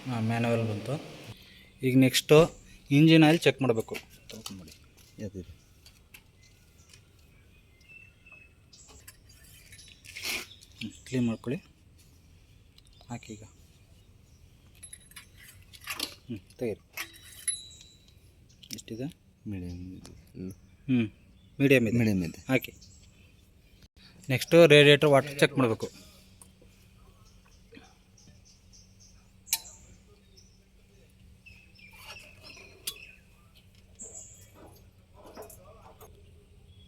ಹಾಂ ಮ್ಯಾನುವಲ್ ಬಂತು. ಈಗ ನೆಕ್ಸ್ಟು ಇಂಜಿನ್ ಆಯಿಲ್ ಚೆಕ್ ಮಾಡಬೇಕು. ತೊಳ್ಕೊಂಬಿಡಿ ಯಾವ್ದಿದೆ ಕ್ಲೀನ್ ಮಾಡ್ಕೊಳ್ಳಿ. ಹಾಕಿ ಈಗ ತೆಗೀರಿ. ಎಷ್ಟಿದೆ? ಮೀಡಿಯಮ್ ಇದೆ. ಹಾಕಿ. ನೆಕ್ಸ್ಟು ರೇಡಿಯೇಟರ್ ವಾಟರ್ ಚೆಕ್ ಮಾಡಬೇಕು.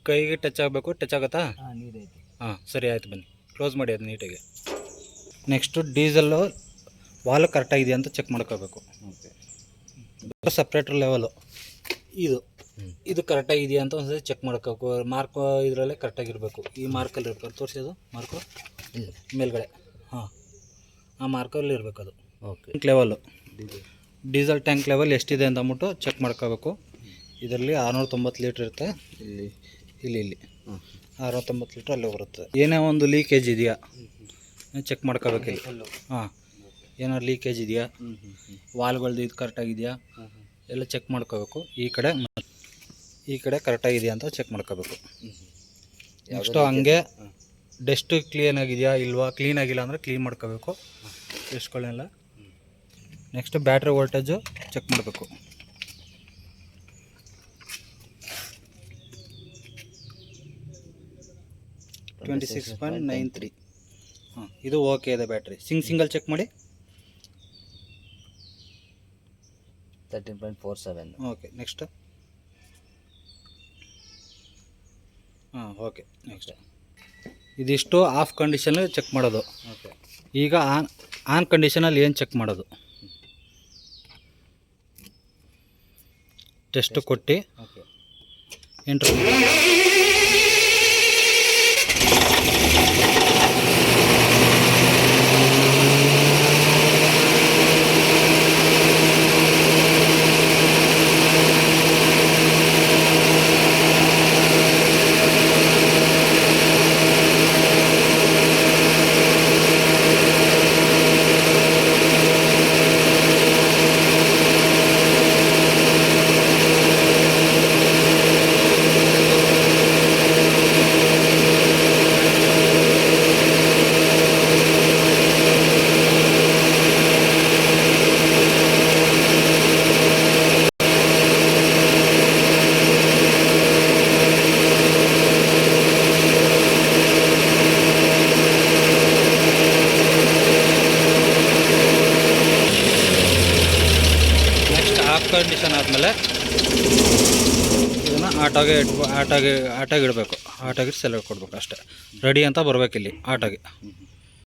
ಕೈಗೆ ಟಚ್ ಆಗಬೇಕು. ಟಚ್ ಆಗುತ್ತಾ? ಹಾಂ ಸರಿ ಆಯಿತು, ಬನ್ನಿ ಕ್ಲೋಸ್ ಮಾಡಿ ಅದು ನೀಟಾಗಿ. ನೆಕ್ಸ್ಟು ಡೀಸೆಲ್ಲು ವಾಲ್ ಕರೆಕ್ಟಾಗಿದೆಯಾ ಅಂತ ಚೆಕ್ ಮಾಡ್ಕೋಬೇಕು. ಸಪ್ರೇಟ್ರ್ ಲೆವೆಲು ಇದು ಕರೆಕ್ಟಾಗಿದೆಯಾ ಅಂತ ಒಂದ್ಸರಿ ಚೆಕ್ ಮಾಡ್ಕೋಬೇಕು. ಮಾರ್ಕ್ ಇದರಲ್ಲೇ ಕರೆಕ್ಟಾಗಿರಬೇಕು. ಈ ಮಾರ್ಕಲ್ಲಿ ಇರ್ಬೇಕು. ತೋರಿಸೋದು ಮಾರ್ಕು ಮೇಲ್ಗಡೆ. ಹಾಂ ಆ ಮಾರ್ಕಲ್ಲಿ ಇರಬೇಕು ಅದು. Tank level, diesel tank level ಎಷ್ಟಿದೆ ಅಂತ ಅಂದ್ಬಿಟ್ಟು ಚೆಕ್ ಮಾಡ್ಕೋಬೇಕು. ಇದರಲ್ಲಿ 690 ಲೀಟ್ರ್ ಇರುತ್ತೆ. ಇಲ್ಲಿ 690 ಲೀಟ್ರ್ ಅಲ್ಲೇ ಬರುತ್ತೆ. ಏನೇ ಒಂದು ಲೀಕೇಜ್ ಇದೆಯಾ ಚೆಕ್ ಮಾಡ್ಕೋಬೇಕು ಇಲ್ಲಿ. ಹಾಂ ಏನಾದ್ರು ಲೀಕೇಜ್ ಇದೆಯಾ, ವಾಲ್ಗಳ್ದು ಇದು ಕರೆಕ್ಟಾಗಿದೆಯಾ ಎಲ್ಲ ಚೆಕ್ ಮಾಡ್ಕೋಬೇಕು. ಈ ಕಡೆ ಕರೆಕ್ಟಾಗಿದೆಯಾ ಅಂತ ಚೆಕ್ ಮಾಡ್ಕೋಬೇಕು. ನೆಕ್ಸ್ಟು ಹಂಗೆ ಡಸ್ಟು ಕ್ಲೀನಾಗಿದೆಯಾ ಇಲ್ವಾ, ಕ್ಲೀನಾಗಿಲ್ಲ ಅಂದರೆ ಕ್ಲೀನ್ ಮಾಡ್ಕೋಬೇಕು ಡಸ್ಟ್ಗಳನ್ನೆಲ್ಲ. ನೆಕ್ಸ್ಟು ಬ್ಯಾಟ್ರಿ ವೋಲ್ಟೇಜು ಚೆಕ್ ಮಾಡಬೇಕು. 26.93. ಹಾಂ ಇದು ಓಕೆ ಇದೆ ಬ್ಯಾಟ್ರಿ. ಸಿಂಗಲ್ ಚೆಕ್ ಮಾಡಿ. 13.47. Okay next. ಹಾಂ ಓಕೆ ನೆಕ್ಸ್ಟ್. ಇದಿಷ್ಟು ಆಫ್ ಕಂಡೀಷನಲ್ಲಿ ಚೆಕ್ ಮಾಡೋದು. ಓಕೆ ಈಗ ಆನ್ ಕಂಡೀಷನಲ್ಲಿ ಏನು ಚೆಕ್ ಮಾಡೋದು? ಟೆಸ್ಟ್ ಕೊಟ್ಟು ಓಕೆ ಎಂಟ್ರ್. ಆಫ್ ಕಂಡೀಷನ್ ಆದಮೇಲೆ ಇದನ್ನು ಆಟಾಗಿ ಇಡಬೇಕು. ಆಟಾಗಿ ಸೆಲೆಕ್ಟ್ ಕೊಡಬೇಕು ಅಷ್ಟೇ. ರೆಡಿ ಅಂತ ಬರಬೇಕಿಲ್ಲಿ ಆಟಾಗಿ.